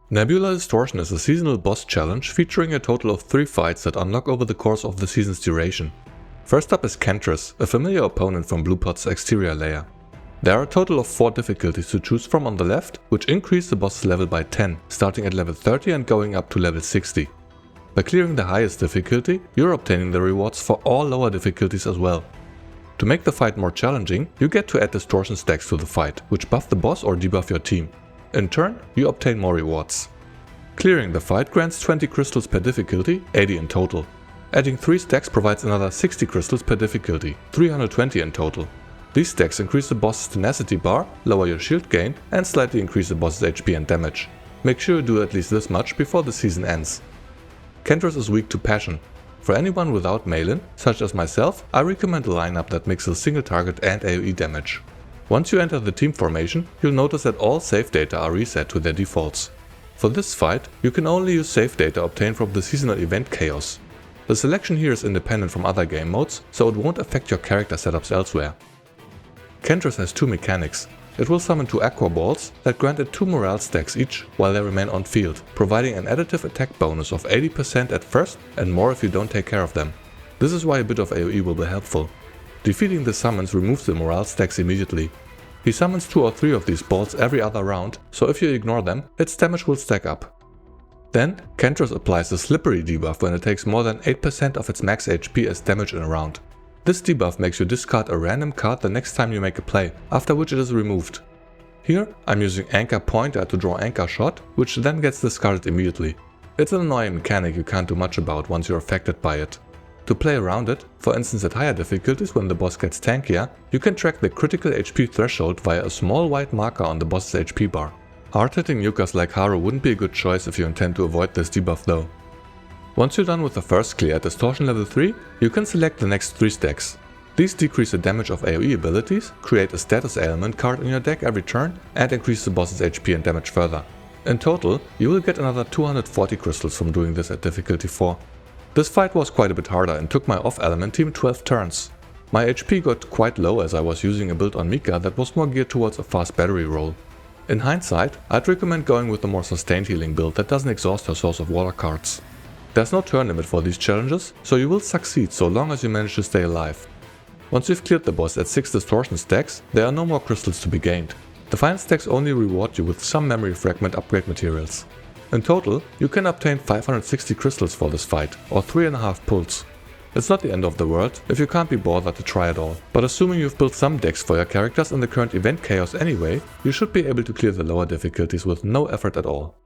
Nebula Distortion is a seasonal boss challenge featuring a total of 3 fights that unlock over the course of the season's duration. First up is Kentris, a familiar opponent from Bluepot's exterior layer. There are a total of 4 difficulties to choose from on the left, which increase the boss's level by 10, starting at level 30 and going up to level 60. By clearing the highest difficulty, you're obtaining the rewards for all lower difficulties as well. To make the fight more challenging, you get to add distortion stacks to the fight, which buff the boss or debuff your team. In turn, you obtain more rewards. Clearing the fight grants 20 crystals per difficulty, 80 in total. Adding 3 stacks provides another 60 crystals per difficulty, 320 in total. These stacks increase the boss's tenacity bar, lower your shield gain, and slightly increase the boss's HP and damage. Make sure you do at least this much before the season ends. Kentris is weak to passion. For anyone without melee, such as myself, I recommend a lineup that mixes single target and AoE damage. Once you enter the team formation, you'll notice that all save data are reset to their defaults. For this fight, you can only use save data obtained from the seasonal event Chaos. The selection here is independent from other game modes, so it won't affect your character setups elsewhere. Kentris has 2 mechanics. It will summon 2 Aqua Balls that grant it 2 morale stacks each while they remain on field, providing an additive attack bonus of 80% at first and more if you don't take care of them. This is why a bit of AoE will be helpful. Defeating the summons removes the morale stacks immediately. He summons 2 or 3 of these balls every other round, so if you ignore them, its damage will stack up. Then, Kentris applies the slippery debuff when it takes more than 8% of its max HP as damage in a round. This debuff makes you discard a random card the next time you make a play, after which it is removed. Here, I'm using Anchor Pointer to draw Anchor Shot, which then gets discarded immediately. It's an annoying mechanic you can't do much about once you're affected by it. To play around it, for instance at higher difficulties when the boss gets tankier, you can track the critical HP threshold via a small white marker on the boss's HP bar. Hard-hitting nukas like Haru wouldn't be a good choice if you intend to avoid this debuff though. Once you're done with the first clear at Distortion level 3, you can select the next 3 stacks. These decrease the damage of AoE abilities, create a status ailment card in your deck every turn, and increase the boss's HP and damage further. In total, you will get another 240 crystals from doing this at difficulty 4. This fight was quite a bit harder and took my off-element team 12 turns. My HP got quite low as I was using a build on Mika that was more geared towards a fast battery roll. In hindsight, I'd recommend going with a more sustained healing build that doesn't exhaust her source of water cards. There's no turn limit for these challenges, so you will succeed so long as you manage to stay alive. Once you've cleared the boss at 6 distortion stacks, there are no more crystals to be gained. The final stacks only reward you with some memory fragment upgrade materials. In total, you can obtain 560 crystals for this fight, or 3.5 pulls. It's not the end of the world if you can't be bothered to try at all, but assuming you've built some decks for your characters in the current event Chaos anyway, you should be able to clear the lower difficulties with no effort at all.